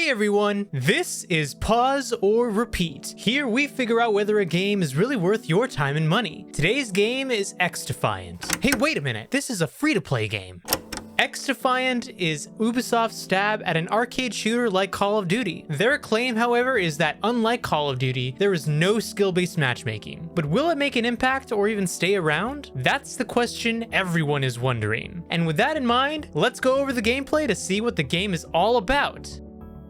Hey everyone, this is Pause or Repeat. Here we figure out whether a game is really worth your time and money. Today's game is XDefiant. Hey, wait a minute, this is a free-to-play game. XDefiant is Ubisoft's stab at an arcade shooter like Call of Duty. Their claim, however, is that unlike Call of Duty, there is no skill-based matchmaking. But will it make an impact or even stay around? That's the question everyone is wondering. And with that in mind, let's go over the gameplay to see what the game is all about.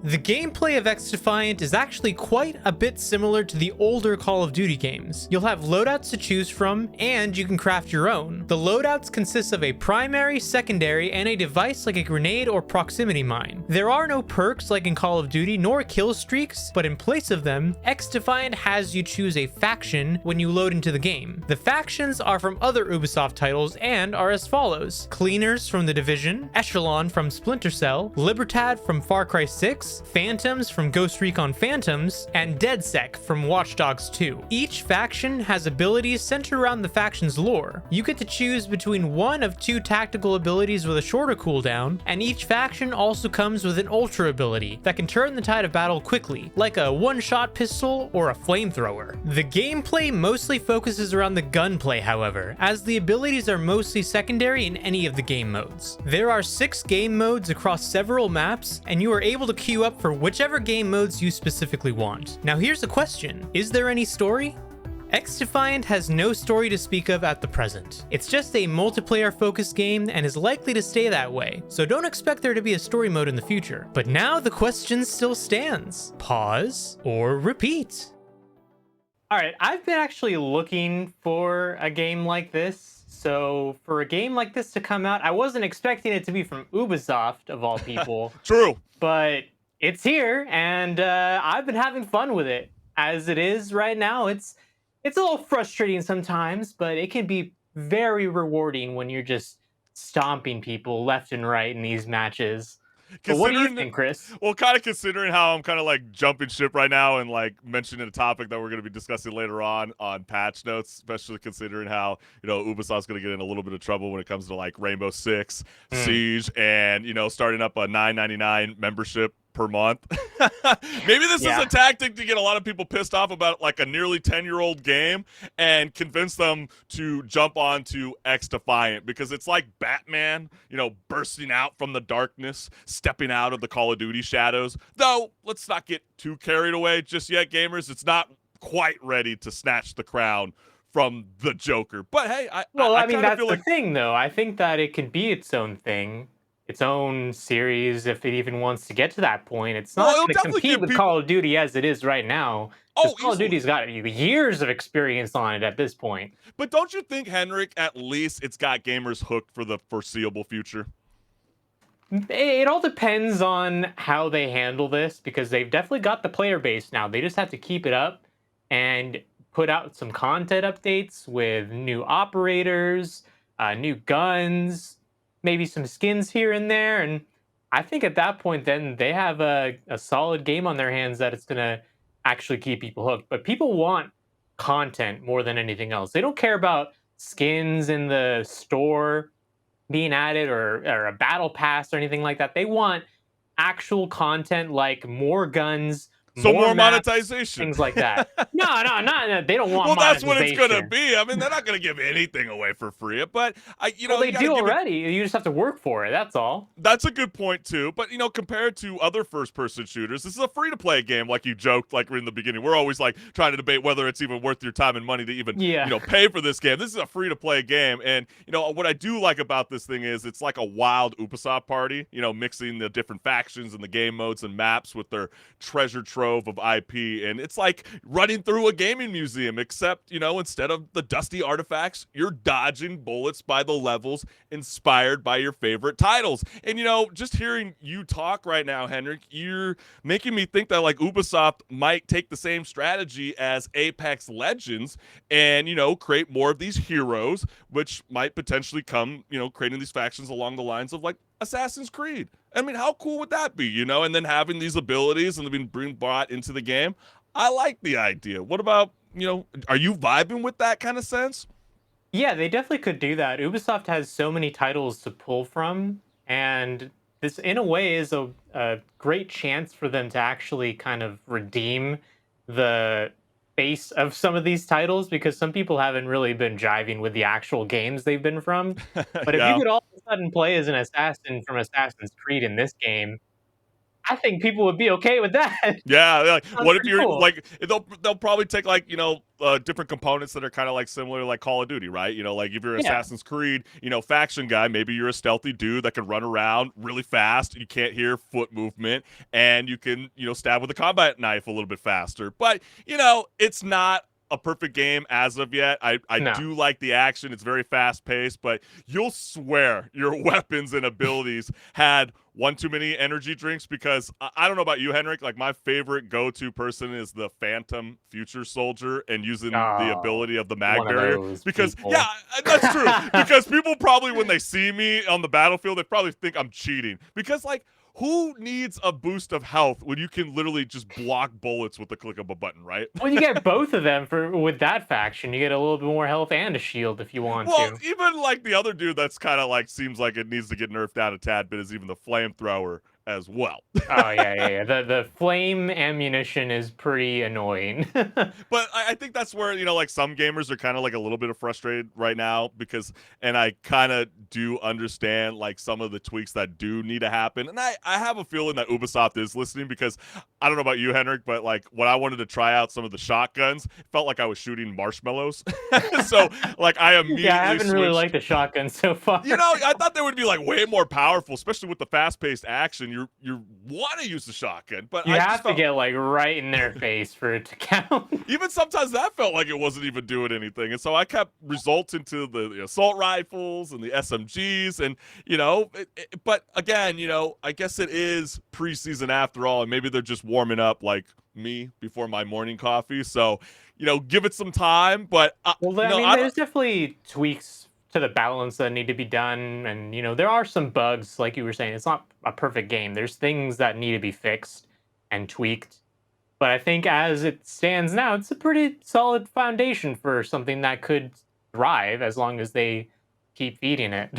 The gameplay of XDefiant is actually quite a bit similar to the older Call of Duty games. You'll have loadouts to choose from, and you can craft your own. The loadouts consist of a primary, secondary, and a device like a grenade or proximity mine. There are no perks like in Call of Duty, nor kill streaks, but in place of them, XDefiant has you choose a faction when you load into the game. The factions are from other Ubisoft titles and are as follows: Cleaners from The Division, Echelon from Splinter Cell, Libertad from Far Cry 6, Phantoms from Ghost Recon Phantoms, and DedSec from Watch Dogs 2. Each faction has abilities centered around the faction's lore. You get to choose between one of two tactical abilities with a shorter cooldown, and each faction also comes with an ultra ability that can turn the tide of battle quickly, like a one-shot pistol or a flamethrower. The gameplay mostly focuses around the gunplay, however, as the abilities are mostly secondary in any of the game modes. There are 6 game modes across several maps, and you are able to queue up for whichever game modes you specifically want. Now here's a question: is there any story? XDefiant has no story to speak of at the present. It's just a multiplayer-focused game and is likely to stay that way, so don't expect there to be a story mode in the future. But now the question still stands: pause or repeat? Alright, I've been actually looking for a game like this. So for a game like this to come out, I wasn't expecting it to be from Ubisoft, of all people. True. But it's here, and I've been having fun with it. As it is right now, it's a little frustrating sometimes, but it can be very rewarding when you're just stomping people left and right in these matches. But what do you think, Chris? Well, kind of considering how I'm kind of like jumping ship right now and like mentioning a topic that we're going to be discussing later on patch notes, especially considering how, Ubisoft's going to get in a little bit of trouble when it comes to like Rainbow Six Siege and, starting up a $9.99 membership per month. Maybe this is a tactic to get a lot of people pissed off about like a nearly 10-year-old game and convince them to jump onto XDefiant, because it's like Batman, bursting out from the darkness, stepping out of the Call of Duty shadows. Though, let's not get too carried away just yet, gamers. It's not quite ready to snatch the crown from the Joker. But hey, I mean, that's the thing, though. I think that it can be its own thing, its own series, if it even wants to get to that point. It's not going to compete with Call of Duty as it is right now. Call of Duty's got years of experience on it at this point. But don't you think, Henrik, at least it's got gamers hooked for the foreseeable future? It all depends on how they handle this, because they've definitely got the player base now. They just have to keep it up and put out some content updates with new operators, new guns, maybe some skins here and there, and I think at that point then they have a solid game on their hands that it's going to actually keep people hooked. But people want content more than anything else. They don't care about skins in the store being added or a battle pass or anything like that. They want actual content like more guns, so more maps, monetization, things like that. No, they don't want. Well, that's what it's gonna be. I mean, they're not gonna give anything away for free. But they do already. You just have to work for it. That's all. That's a good point too. But compared to other first-person shooters, this is a free-to-play game. Like you joked, like in the beginning, we're always like trying to debate whether it's even worth your time and money to even pay for this game. This is a free-to-play game, and what I do like about this thing is it's like a wild Ubisoft party. Mixing the different factions and the game modes and maps with their treasure trove of IP, and it's like running through a gaming museum, except instead of the dusty artifacts, you're dodging bullets by the levels inspired by your favorite titles. And just hearing you talk right now, Henrik, you're making me think that like Ubisoft might take the same strategy as Apex Legends and create more of these heroes, which might potentially come creating these factions along the lines of like Assassin's Creed. I mean, how cool would that be, and then having these abilities and being brought into the game? I like the idea. What about, are you vibing with that kind of sense? Yeah, they definitely could do that. Ubisoft has so many titles to pull from, and this in a way is a great chance for them to actually kind of redeem the base of some of these titles, because some people haven't really been jiving with the actual games they've been from. But if you Yeah. could all of a sudden play as an assassin from Assassin's Creed in this game, I think people would be okay with that. Yeah, like, Sounds what if pretty you're cool. like they'll probably take like different components that are kind of like similar like Call of Duty, right? Like if you're Yeah. Assassin's Creed, faction guy, maybe you're a stealthy dude that can run around really fast. You can't hear foot movement, and you can stab with a combat knife a little bit faster. But it's not a perfect game as of yet. I No. do like the action. It's very fast paced, but you'll swear your weapons and abilities had one too many energy drinks, because I don't know about you, Henrik. Like, my favorite go-to person is the Phantom Future Soldier and using the Oh, ability of the mag one of barrier. those Because yeah, people. that's true. Because people probably, when they see me on the battlefield, they probably think I'm cheating. Because like, who needs a boost of health when you can literally just block bullets with the click of a button, right? Well, you get both of them for with that faction. You get a little bit more health and a shield if you want Well, to. even like the other dude that's kind of like seems like it needs to get nerfed down a tad bit is even the flamethrower as well. Oh yeah, yeah, yeah. The flame ammunition is pretty annoying. But I think that's where like some gamers are kind of like a little bit of frustrated right now, because, and I kind of do understand like some of the tweaks that do need to happen, and I have a feeling that Ubisoft is listening, because I don't know about you, Henrik, but like when I wanted to try out some of the shotguns, it felt like I was shooting marshmallows. So like I Yeah, I immediately haven't really liked switched. the shotgun so far. I thought they would be like way more powerful, especially with the fast-paced action. You want to use the shotgun, but You I just have to felt get like right in their face for it to count. even sometimes that felt like it wasn't even doing anything. And so I kept resulting to the assault rifles and the SMGs, and but again, I guess it is preseason after all, and maybe they're just warming up like me before my morning coffee. So give it some time. But Well, I mean, I don't. there's definitely tweaks to the balance that need to be done, and there are some bugs, like you were saying. It's not a perfect game. There's things that need to be fixed and tweaked. But I think as it stands now, it's a pretty solid foundation for something that could thrive as long as they keep feeding it.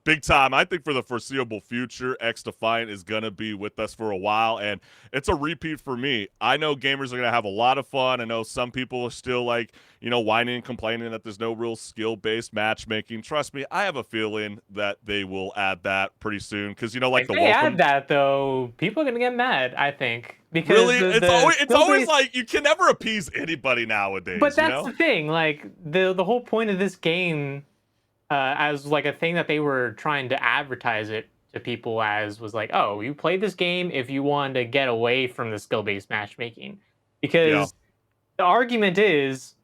Big time. I think for the foreseeable future, XDefiant is going to be with us for a while, and it's a repeat for me. I know gamers are going to have a lot of fun. I know some people are still like, whining and complaining that there's no real skill-based matchmaking. Trust me, I have a feeling that they will add that pretty soon, because, like If the they add welcome. that, though, people are gonna get mad, I think, because Really? the It's always skill-based. like you can never appease anybody But nowadays, you that's the know? thing, like, the whole point of this game, as, like, a thing that they were trying to advertise it to people as was like, "Oh, you play this game if you want to get away from the skill-based matchmaking." Yeah. Because the argument is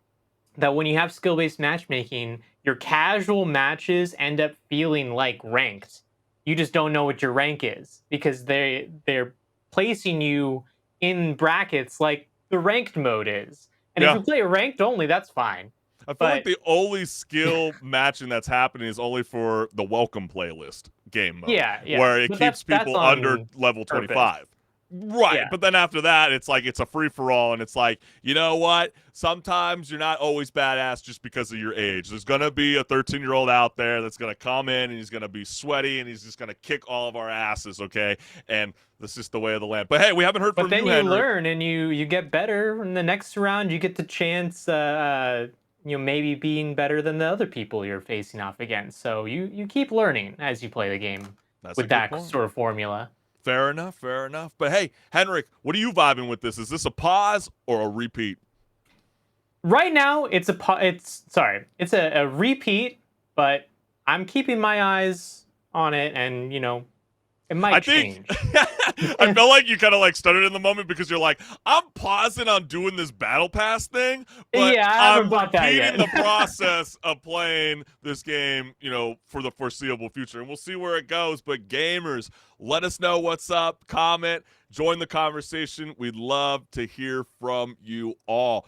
that when you have skill-based matchmaking, your casual matches end up feeling like ranked. You just don't know what your rank is because they're placing you in brackets like the ranked mode is. And if Yeah. you play ranked only, that's fine. I feel like But the only skill matching that's happening is only for the welcome playlist game mode, yeah, yeah. where it But keeps that's people under on level purpose. 25. Right. Yeah. But then after that, it's like it's a free for all. And it's like, you know what? Sometimes you're not always badass just because of your age. There's going to be a 13-year-old out there that's going to come in and he's going to be sweaty and he's just going to kick all of our asses. Okay. And that's just the way of the land. But hey, we haven't heard But from then you, you Henrik. learn and you get better. In the next round, you get the chance, maybe being better than the other people you're facing off against. So you keep learning as you play the game That's a with good that point. sort of formula. Fair enough, fair enough. But hey, Henrik, what are you vibing with this? Is this a pause or a repeat? Right now, it's a repeat, but I'm keeping my eyes on it, and it I might think change. I felt like you kind of like stuttered in the moment, because you're like, I'm pausing on doing this battle pass thing, but Yeah, I haven't I'm bought that repeating yet. the process of playing this game, for the foreseeable future. And we'll see where it goes. But gamers, let us know what's up. Comment, join the conversation. We'd love to hear from you all.